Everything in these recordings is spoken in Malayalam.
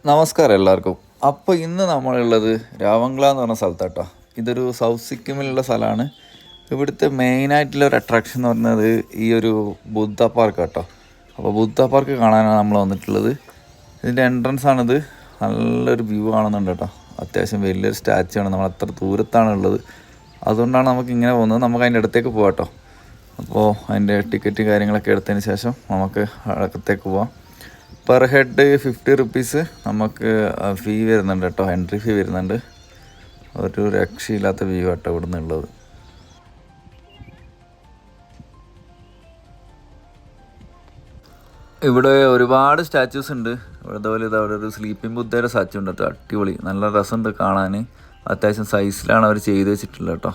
നമസ്കാരം എല്ലാവർക്കും. അപ്പോൾ ഇന്ന് നമ്മളുള്ളത് രാവങ്കള എന്ന് പറഞ്ഞ സ്ഥലത്താട്ടോ. ഇതൊരു സൗത്ത് സിക്കിമിലുള്ള സ്ഥലമാണ്. ഇവിടുത്തെ മെയിനായിട്ടുള്ള ഒരു അട്രാക്ഷൻ എന്ന് പറയുന്നത് ഈ ഒരു ബുദ്ധ പാർക്ക് കേട്ടോ. അപ്പോൾ ബുദ്ധ പാർക്ക് കാണാനാണ് നമ്മൾ വന്നിട്ടുള്ളത്. ഇതിൻ്റെ എൻട്രൻസ് ആണിത്. നല്ലൊരു വ്യൂ കാണുന്നുണ്ട് കേട്ടോ. അത്യാവശ്യം വലിയൊരു സ്റ്റാച്ചു ആണ്. നമ്മൾ അത്ര ദൂരത്താണ് ഉള്ളത്. അതുകൊണ്ടാണ് നമുക്ക് ഇങ്ങനെ പോകുന്നത്. നമുക്ക് അതിൻ്റെ അടുത്തേക്ക് പോകാം കേട്ടോ. അപ്പോൾ അതിൻ്റെ ടിക്കറ്റ് കാര്യങ്ങളൊക്കെ എടുത്തതിന് ശേഷം നമുക്ക് അകത്തേക്ക് പോവാം. പെർ ഹെഡ് 50 റുപ്പീസ് നമുക്ക് ഫീ വരുന്നുണ്ട് കേട്ടോ. എൻട്രി ഫീ വരുന്നുണ്ട്. ഒരു രക്ഷയില്ലാത്ത വ്യൂ കേട്ടോ ഇവിടെ നിന്നുള്ളത്. ഇവിടെ ഒരുപാട് സ്റ്റാച്യൂസ് ഉണ്ട്. ഇതുപോലെ അവിടെ ഒരു സ്ലീപ്പിംഗ് ബുദ്ധയുടെ സ്റ്റാച്ചു ഉണ്ട് കേട്ടോ. അടിപൊളി, നല്ല രസമുണ്ട് കാണാൻ. അത്യാവശ്യം സൈസിലാണ് അവർ ചെയ്ത് വെച്ചിട്ടുള്ളത് കേട്ടോ.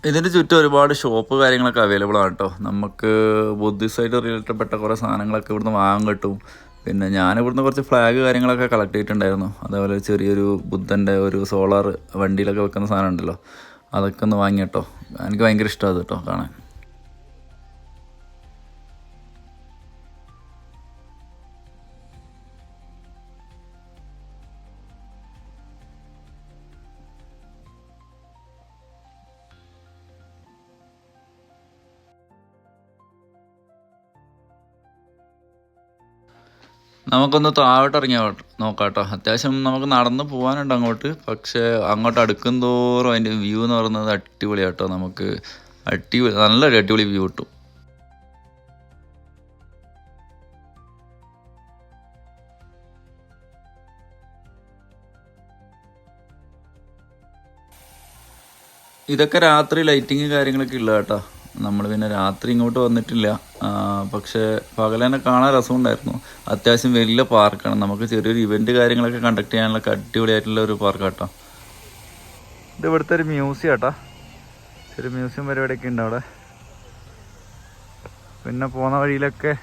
ഇതിൻ്റെ ചുറ്റും ഒരുപാട് ഷോപ്പ് കാര്യങ്ങളൊക്കെ അവൈലബിൾ ആണ് കേട്ടോ. നമുക്ക് ബുദ്ധിസ്റ്റായിട്ട് റിലേറ്റഡ് കുറേ സാധനങ്ങളൊക്കെ ഇവിടുന്ന് വാങ്ങാൻ കിട്ടും. പിന്നെ ഞാനിവിടുന്ന് കുറച്ച് ഫ്ലാഗ് കാര്യങ്ങളൊക്കെ കളക്ട് ചെയ്തിട്ടുണ്ടായിരുന്നു. അതേപോലെ ചെറിയൊരു ബുദ്ധൻ്റെ ഒരു സോളാർ വണ്ടിയിലൊക്കെ വെക്കുന്ന സാധനം ഉണ്ടല്ലോ, അതൊക്കെ ഒന്ന് വാങ്ങി കേട്ടോ. എനിക്ക് ഭയങ്കര ഇഷ്ടമാണ് കേട്ടോ കാണാൻ. നമുക്കൊന്ന് താഴോട്ട് ഇറങ്ങി നോക്കാം കേട്ടോ. അത്യാവശ്യം നമുക്ക് നടന്ന് പോകാനുണ്ട് അങ്ങോട്ട്. പക്ഷേ അങ്ങോട്ട് അടുക്കും തോറും അതിൻ്റെ വ്യൂ എന്ന് പറയുന്നത് അടിപൊളിയാട്ടോ. നമുക്ക് നല്ലൊരു അടിപൊളി വ്യൂ കിട്ടും. ഇതൊക്കെ രാത്രി ലൈറ്റിങ് കാര്യങ്ങളൊക്കെ ഉള്ള കേട്ടോ. നമ്മൾ പിന്നെ രാത്രി ഇങ്ങോട്ട് വന്നിട്ടില്ല. പക്ഷേ പകൽ തന്നെ കാണാൻ രസമുണ്ടായിരുന്നു. അത്യാവശ്യം വലിയ പാർക്കാണ്. നമുക്ക് ചെറിയൊരു ഇവൻറ്റ് കാര്യങ്ങളൊക്കെ കണ്ടക്ട് ചെയ്യാനുള്ള അടിപൊളിയായിട്ടുള്ള ഒരു പാർക്ക് കേട്ടോ. ഇത് ഇവിടുത്തെ ഒരു മ്യൂസിയം കേട്ടോ. ചെറിയ മ്യൂസിയം പരിപാടിയൊക്കെ ഉണ്ട് അവിടെ. പിന്നെ പോകുന്ന വഴിയിലൊക്കെ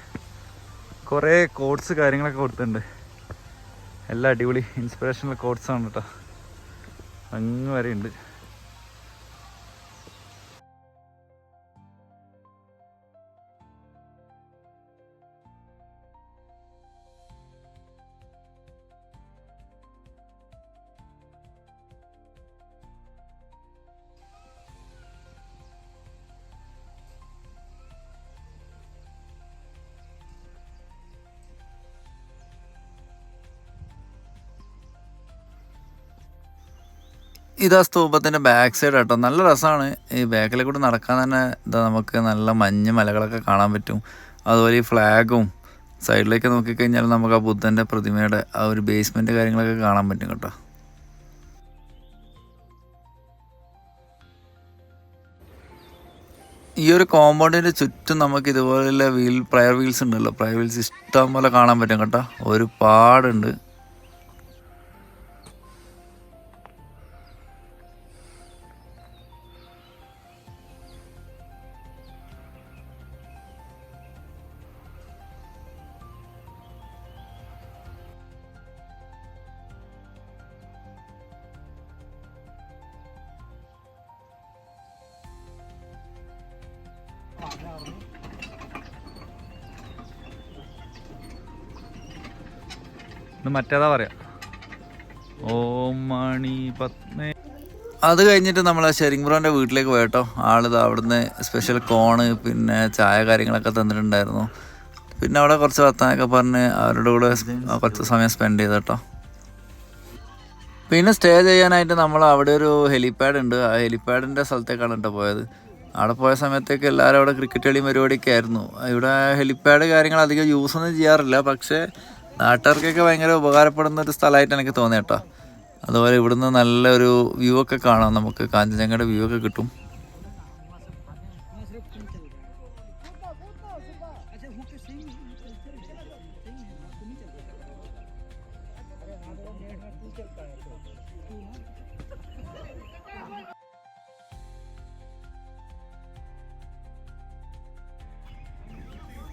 കുറേ കോട്ട്സ് കാര്യങ്ങളൊക്കെ കൊടുത്തിട്ടുണ്ട്. എല്ലാം അടിപൊളി ഇൻസ്പിറേഷണൽ കോട്ട്സാണ് കേട്ടോ. അങ്ങ് വരെ ഉണ്ട്. ഇതാ സ്തൂപത്തിൻ്റെ ബാക്ക് സൈഡ് കേട്ടോ. നല്ല രസമാണ്. ഈ ബാക്കിലെ കൂടെ നടക്കാൻ തന്നെ നമുക്ക് നല്ല മഞ്ഞ് മലകളൊക്കെ കാണാൻ പറ്റും. അതുപോലെ ഈ ഫ്ലാഗും സൈഡിലേക്ക് നോക്കിക്കഴിഞ്ഞാൽ നമുക്ക് ആ ബുദ്ധൻ്റെ പ്രതിമയുടെ ആ ഒരു ബേസ്മെൻറ്റ് കാര്യങ്ങളൊക്കെ കാണാൻ പറ്റും കേട്ടോ. ഈ ഒരു കോമ്പൗണ്ടിൻ്റെ ചുറ്റും നമുക്ക് ഇതുപോലെയുള്ള പ്രയർ വീൽസ് ഉണ്ടല്ലോ. പ്രയർ വീൽസ് ഇഷ്ടം പോലെ കാണാൻ പറ്റും കേട്ടോ. ഒരുപാടുണ്ട്. മറ്റേതാ പറയാ ഓം മണി പത്മേ. അത് കഴിഞ്ഞിട്ട് നമ്മൾ ഷെറിംഗ് ബ്രോൻ്റെ വീട്ടിലേക്ക് പോയട്ടോ. ആളിത് അവിടുന്ന് സ്പെഷ്യൽ കോണ് പിന്നെ ചായ കാര്യങ്ങളൊക്കെ തന്നിട്ടുണ്ടായിരുന്നു. പിന്നെ അവിടെ കുറച്ച് വർത്താനൊക്കെ പറഞ്ഞ് അവരുടെ കൂടെ കുറച്ച് സമയം സ്പെൻഡ് ചെയ്തട്ടോ. പിന്നെ സ്റ്റേ ചെയ്യാനായിട്ട് നമ്മൾ അവിടെ ഒരു ഹെലിപാഡ് ഉണ്ട്. ആ ഹെലിപാഡിൻ്റെ സ്ഥലത്തേക്കാണ് കേട്ടോ പോയത്. അവിടെ പോയ സമയത്തേക്ക് എല്ലാവരും അവിടെ ക്രിക്കറ്റ് കളിയും പരിപാടിയൊക്കെ ആയിരുന്നു. ഇവിടെ ഹെലിപാഡ് കാര്യങ്ങൾ അധികം യൂസൊന്നും ചെയ്യാറില്ല. പക്ഷേ നാട്ടുകാർക്കൊക്കെ ഭയങ്കര ഉപകാരപ്പെടുന്ന ഒരു സ്ഥലമായിട്ട് എനിക്ക് തോന്നി കേട്ടോ. അതുപോലെ ഇവിടുന്ന് നല്ലൊരു വ്യൂ ഒക്കെ കാണാം. നമുക്ക് കാഞ്ചൻജംഗയുടെ വ്യൂ ഒക്കെ കിട്ടും.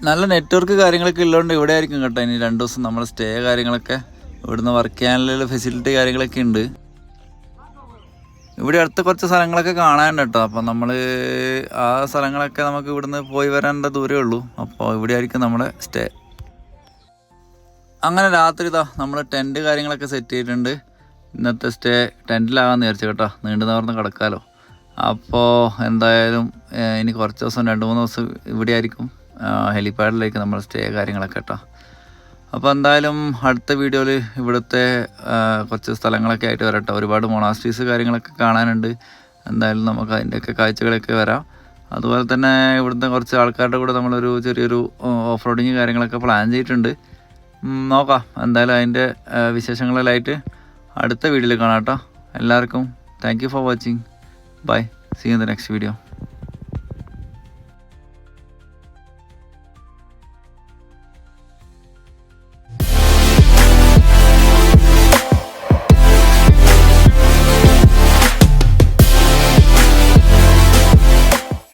നല്ല നെറ്റ്വർക്ക് കാര്യങ്ങളൊക്കെ ഉള്ളതുകൊണ്ട് ഇവിടെ ആയിരിക്കും കേട്ടോ ഇനി 2 ദിവസം നമ്മൾ സ്റ്റേ കാര്യങ്ങളൊക്കെ. ഇവിടുന്ന് വർക്ക് ചെയ്യാനുള്ള ഫെസിലിറ്റി കാര്യങ്ങളൊക്കെ ഉണ്ട്. ഇവിടെ അടുത്ത് കുറച്ച് സ്ഥലങ്ങളൊക്കെ കാണാനുണ്ട് കേട്ടോ. അപ്പം നമ്മൾ ആ സ്ഥലങ്ങളൊക്കെ നമുക്ക് ഇവിടുന്ന് പോയി വരാനുള്ള ദൂരമേ ഉള്ളൂ. അപ്പോൾ ഇവിടെ ആയിരിക്കും നമ്മുടെ സ്റ്റേ. അങ്ങനെ രാത്രി നമ്മൾ ടെൻറ്റ് കാര്യങ്ങളൊക്കെ സെറ്റ് ചെയ്തിട്ടുണ്ട്. ഇന്നത്തെ സ്റ്റേ ടെൻറ്റിലാകാമെന്ന് വിചാരിച്ചു കേട്ടോ, നീണ്ടു നിവർന്ന് കിടക്കാമല്ലോ. അപ്പോൾ എന്തായാലും ഇനി കുറച്ച് ദിവസം 2-3 ദിവസം ഇവിടെ ആയിരിക്കും, ഹെലിപ്പാഡിലേക്ക് നമ്മൾ സ്റ്റേ കാര്യങ്ങളൊക്കെ കേട്ടോ. അപ്പോൾ എന്തായാലും അടുത്ത വീഡിയോയിൽ ഇവിടുത്തെ കുറച്ച് സ്ഥലങ്ങളൊക്കെ ആയിട്ട് വരട്ടെ. ഒരുപാട് മൊണാസ്ട്രീസ് കാര്യങ്ങളൊക്കെ കാണാനുണ്ട്. എന്തായാലും നമുക്ക് അതിൻ്റെയൊക്കെ കാഴ്ചകളൊക്കെ വരാം. അതുപോലെ തന്നെ ഇവിടുത്തെ കുറച്ച് ആൾക്കാരുടെ കൂടെ നമ്മളൊരു ചെറിയൊരു ഓഫ് റോഡിങ് കാര്യങ്ങളൊക്കെ പ്ലാൻ ചെയ്തിട്ടുണ്ട്. നോക്കാം എന്തായാലും അതിൻ്റെ വിശേഷങ്ങളിലായിട്ട് അടുത്ത വീഡിയോയിൽ കാണാം കേട്ടോ. എല്ലാവർക്കും thank you for watching. Bye. See you in the next video.